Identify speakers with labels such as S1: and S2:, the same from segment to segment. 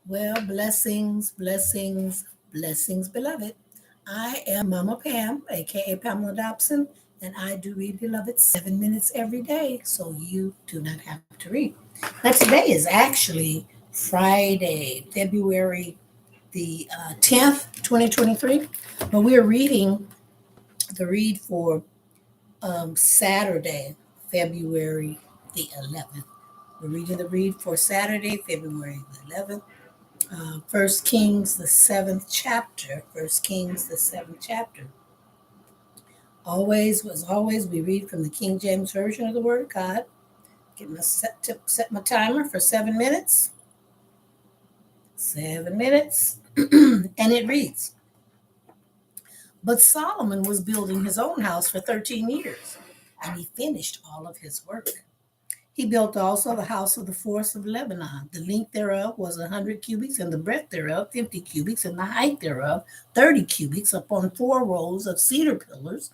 S1: Well, blessings, blessings, blessings, beloved. I am Mama Pam, aka Pamela Dobson, and I do read Beloved 7 minutes every day, so you do not have to read. Now, today is actually Friday, February the 10th, 2023, but we are reading the read for Saturday, February the 11th. We're reading the read for Saturday, February the 11th. First Kings, the seventh chapter. First Kings, the seventh chapter. Always, we read from the King James Version of the Word of God. Set my timer for 7 minutes. 7 minutes. And it reads, But Solomon was building his own house for 13 years, and he finished all of his work. He built also the house of the forest of Lebanon. The length thereof was 100 cubits, and the breadth thereof 50 cubits, and the height thereof 30 cubits, upon 4 rows of cedar pillars,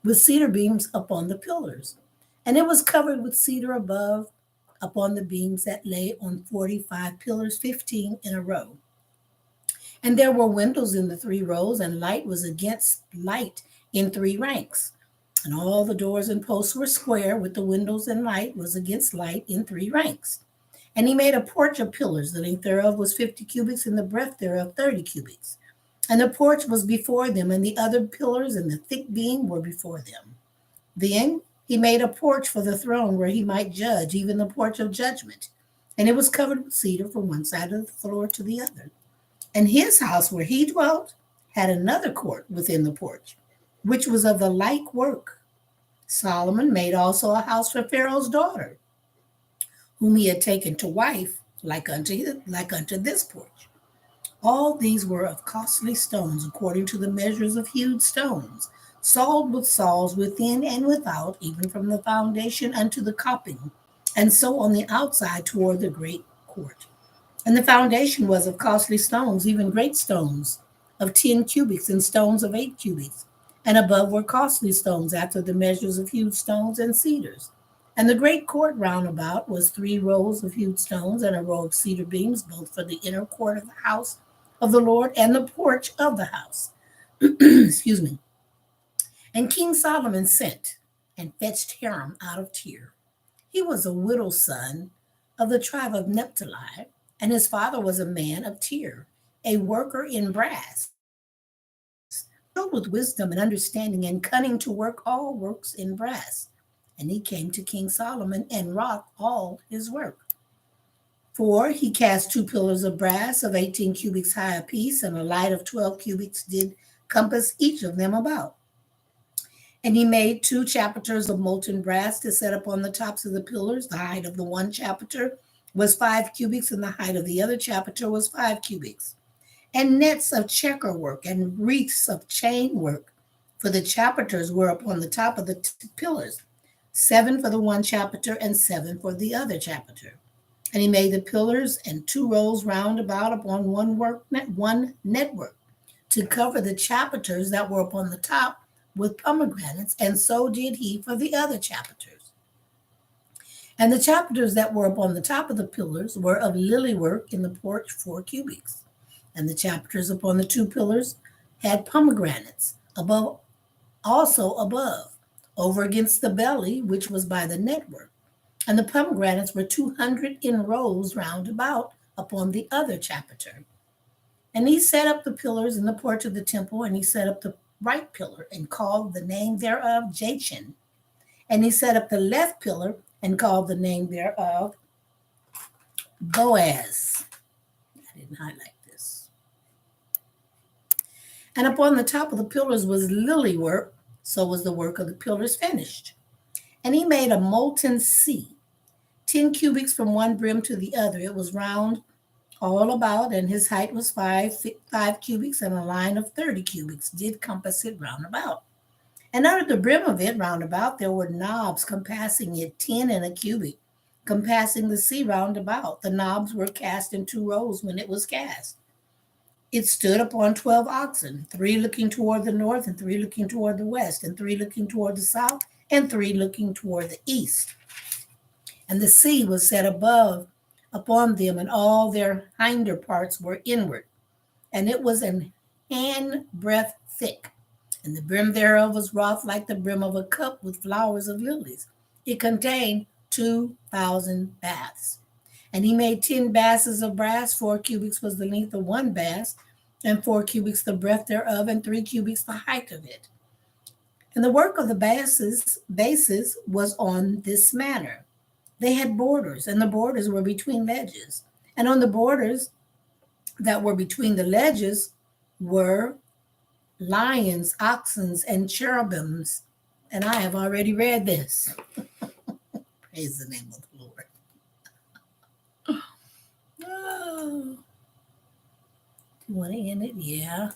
S1: with cedar beams upon the pillars. And it was covered with cedar above upon the beams that lay on 45 pillars, 15 in a row. And there were windows in the 3 rows, and light was against light in 3 ranks. And all the doors and posts were square, with the windows and light was against light in 3 ranks. And he made a porch of pillars. The length thereof was 50 cubits, and the breadth thereof 30 cubits. And the porch was before them, and the other pillars and the thick beam were before them. Then he made a porch for the throne where he might judge, even the porch of judgment. And it was covered with cedar from one side of the floor to the other. And his house where he dwelt had another court within the porch, which was of the like work. Solomon made also a house for Pharaoh's daughter, whom he had taken to wife, like unto this porch. All these were of costly stones, according to the measures of hewed stones, sawed with saws within and without, even from the foundation unto the coping, and so on the outside toward the great court. And the foundation was of costly stones, even great stones of 10 cubits, and stones of 8 cubits. And above were costly stones after the measures of hewed stones and cedars. And the great court round about was 3 rows of hewed stones, and a row of cedar beams, both for the inner court of the house of the Lord and the porch of the house. Excuse me. And King Solomon sent and fetched Hiram out of Tyre. He was a widow's son of the tribe of Naphtali, and his father was a man of Tyre, a worker in brass, filled with wisdom and understanding, and cunning to work all works in brass. And he came to King Solomon and wrought all his work. For he cast 2 pillars of brass of 18 cubits high apiece, and a light of 12 cubits did compass each of them about. And he made 2 chapiters of molten brass to set upon the tops of the pillars. The height of the one chapiter was 5 cubits, and the height of the other chapiter was 5 cubits. And nets of checker work and wreaths of chain work for the chapiters were upon the top of the pillars, 7 for the one chapiter and 7 for the other chapiter. And he made the pillars and 2 rows round about upon one network to cover the chapiters that were upon the top with pomegranates, and so did he for the other chapiters. And the chapiters that were upon the top of the pillars were of lily work in the porch 4 cubits. And the chapiters upon the 2 pillars had pomegranates also above, over against the belly, which was by the network. And the pomegranates were 200 in rows round about upon the other chapiter. And he set up the pillars in the porch of the temple, and he set up the right pillar and called the name thereof Jachin. And he set up the left pillar and called the name thereof Boaz. I didn't highlight this. And upon the top of the pillars was lily work, so was the work of the pillars finished. And he made a molten sea, 10 cubits from one brim to the other. It was round all about, and his height was 5 cubits, and a line of 30 cubits did compass it round about. And under the brim of it round about there were knobs compassing it 10 and a cubit, compassing the sea round about. The knobs were cast in 2 rows when it was cast. It stood upon 12 oxen, 3 looking toward the north, and 3 looking toward the west, and 3 looking toward the south, and 3 looking toward the east. And the sea was set above upon them, and all their hinder parts were inward, and it was an handbreadth thick, and the brim thereof was wrought like the brim of a cup with flowers of lilies. It contained 2,000 baths. And he made 10 bases of brass. 4 cubits was the length of one base, and 4 cubits the breadth thereof, and 3 cubits the height of it. And the work of the bases was on this manner. They had borders, and the borders were between ledges. And on the borders that were between the ledges were lions, oxen, and cherubims. And I have already read this. Praise the name of the Lord. Oh. You want to end it? Yeah.